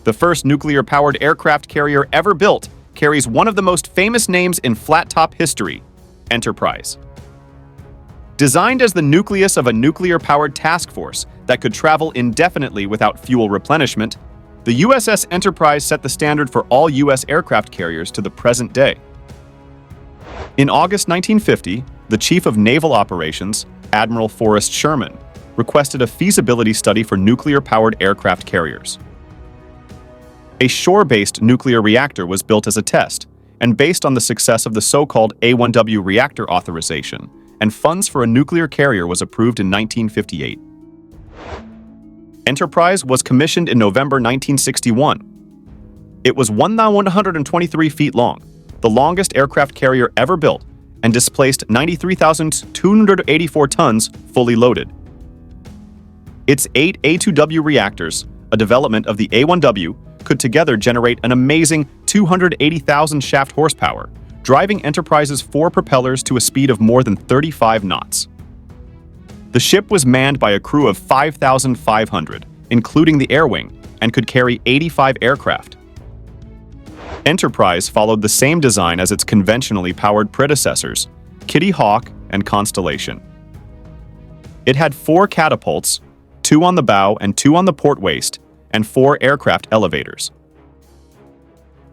The first nuclear-powered aircraft carrier ever built carries one of the most famous names in flat-top history, Enterprise. Designed as the nucleus of a nuclear-powered task force that could travel indefinitely without fuel replenishment, the USS Enterprise set the standard for all U.S. aircraft carriers to the present day. In August 1950, the Chief of Naval Operations, Admiral Forrest Sherman, requested a feasibility study for nuclear-powered aircraft carriers. A shore-based nuclear reactor was built as a test, and based on the success of the so-called A1W reactor authorization, and funds for a nuclear carrier was approved in 1958. Enterprise was commissioned in November 1961. It was 1,123 feet long, the longest aircraft carrier ever built, and displaced 93,284 tons fully loaded. Its 8 A2W reactors, a development of the A1W, could together generate an amazing 280,000 shaft horsepower, driving Enterprise's 4 propellers to a speed of more than 35 knots. The ship was manned by a crew of 5,500, including the air wing, and could carry 85 aircraft. Enterprise followed the same design as its conventionally powered predecessors, Kitty Hawk and Constellation. It had 4 catapults, 2 on the bow and 2 on the port waist, and 4 aircraft elevators.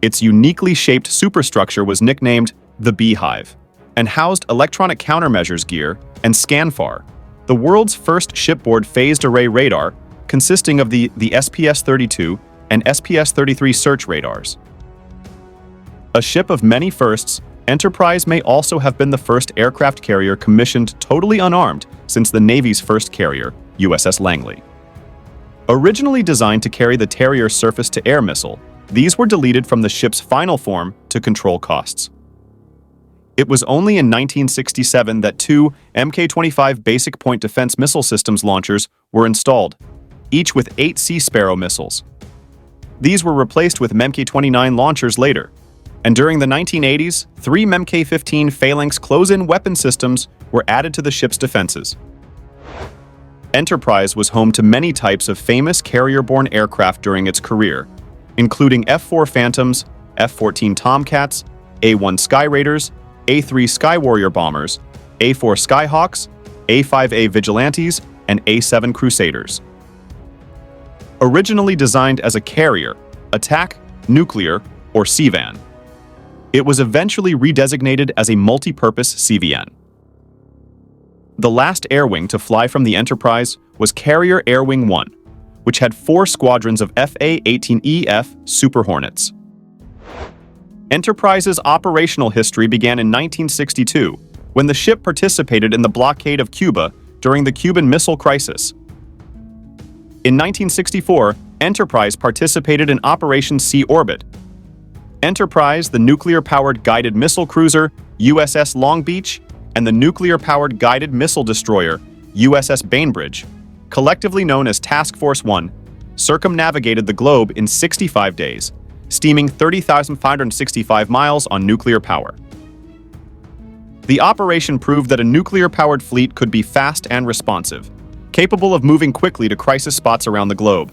Its uniquely shaped superstructure was nicknamed the Beehive and housed electronic countermeasures gear and ScanFAR, the world's first shipboard phased array radar consisting of the SPS-32 and SPS-33 search radars. A ship of many firsts, Enterprise may also have been the first aircraft carrier commissioned totally unarmed since the Navy's first carrier, USS Langley. Originally designed to carry the Terrier surface-to-air missile, these were deleted from the ship's final form to control costs. It was only in 1967 that 2 Mk-25 basic point defense missile systems launchers were installed, each with 8 Sea Sparrow missiles. These were replaced with Mk-29 launchers later, and during the 1980s, 3 Mk-15 Phalanx close-in weapon systems were added to the ship's defenses. Enterprise was home to many types of famous carrier-borne aircraft during its career, including F-4 Phantoms, F-14 Tomcats, A-1 Sky Raiders, A-3 Sky Warrior bombers, A-4 Skyhawks, A-5A Vigilantes, and A-7 Crusaders. Originally designed as a carrier, attack, nuclear, or CVN, it was eventually redesignated as a multi-purpose CVN. The last air wing to fly from the Enterprise was Carrier Air Wing 1, which had 4 squadrons of FA-18EF Super Hornets. Enterprise's operational history began in 1962, when the ship participated in the blockade of Cuba during the Cuban Missile Crisis. In 1964, Enterprise participated in Operation Sea Orbit. Enterprise, the nuclear-powered guided missile cruiser, USS Long Beach, and the nuclear-powered guided missile destroyer, USS Bainbridge, collectively known as Task Force 1, circumnavigated the globe in 65 days, steaming 30,565 miles on nuclear power. The operation proved that a nuclear-powered fleet could be fast and responsive, capable of moving quickly to crisis spots around the globe.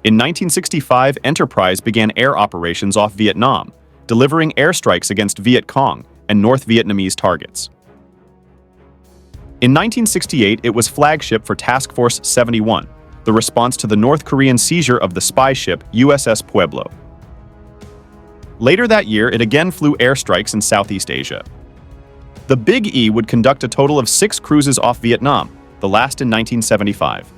In 1965, Enterprise began air operations off Vietnam, delivering airstrikes against Viet Cong and North Vietnamese targets. In 1968, it was flagship for Task Force 71, the response to the North Korean seizure of the spy ship USS Pueblo. Later that year, it again flew airstrikes in Southeast Asia. The Big E would conduct a total of 6 cruises off Vietnam, the last in 1975.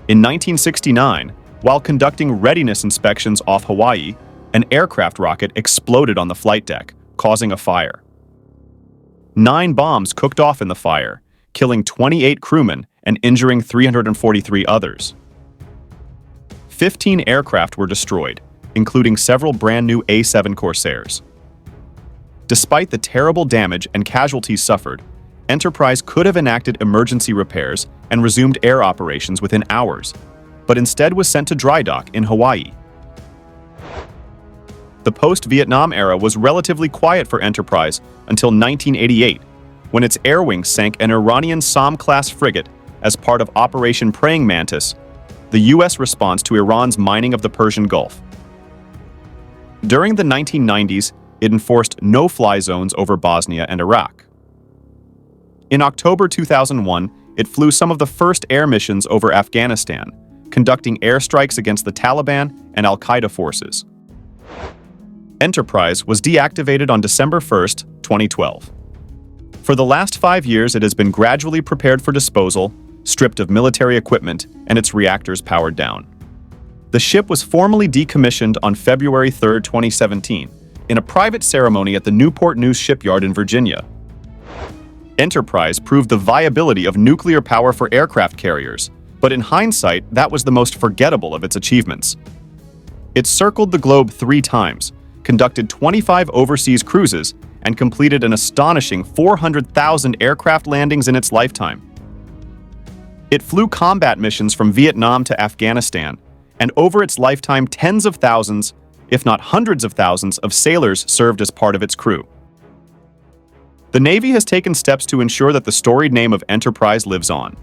In 1969, while conducting readiness inspections off Hawaii, an aircraft rocket exploded on the flight deck, causing a fire. 9 bombs cooked off in the fire, killing 28 crewmen and injuring 343 others. 15 aircraft were destroyed, including several brand-new A-7 Corsairs. Despite the terrible damage and casualties suffered, Enterprise could have enacted emergency repairs and resumed air operations within hours, but instead was sent to dry dock in Hawaii. The post-Vietnam era was relatively quiet for Enterprise until 1988, when its air wing sank an Iranian Somme-class frigate as part of Operation Praying Mantis the U.S. response to Iran's mining of the Persian Gulf. During the 1990s, it enforced no-fly zones over Bosnia and Iraq. In October 2001, it flew some of the first air missions over Afghanistan, conducting airstrikes against the Taliban and al-Qaeda forces. Enterprise was deactivated on December 1, 2012. For the last 5 years, it has been gradually prepared for disposal, stripped of military equipment, and its reactors powered down. The ship was formally decommissioned on February 3, 2017, in a private ceremony at the Newport News shipyard in Virginia. Enterprise proved the viability of nuclear power for aircraft carriers, but in hindsight, that was the most forgettable of its achievements. It circled the globe 3 times, conducted 25 overseas cruises, and completed an astonishing 400,000 aircraft landings in its lifetime. It flew combat missions from Vietnam to Afghanistan, and over its lifetime, tens of thousands, if not hundreds of thousands, of sailors served as part of its crew. The Navy has taken steps to ensure that the storied name of Enterprise lives on.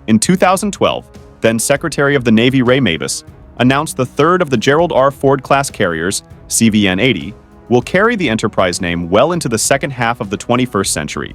In 2012, then Secretary of the Navy Ray Mabus announced the third of the Gerald R. Ford-class carriers, CVN-80, will carry the Enterprise name well into the second half of the 21st century.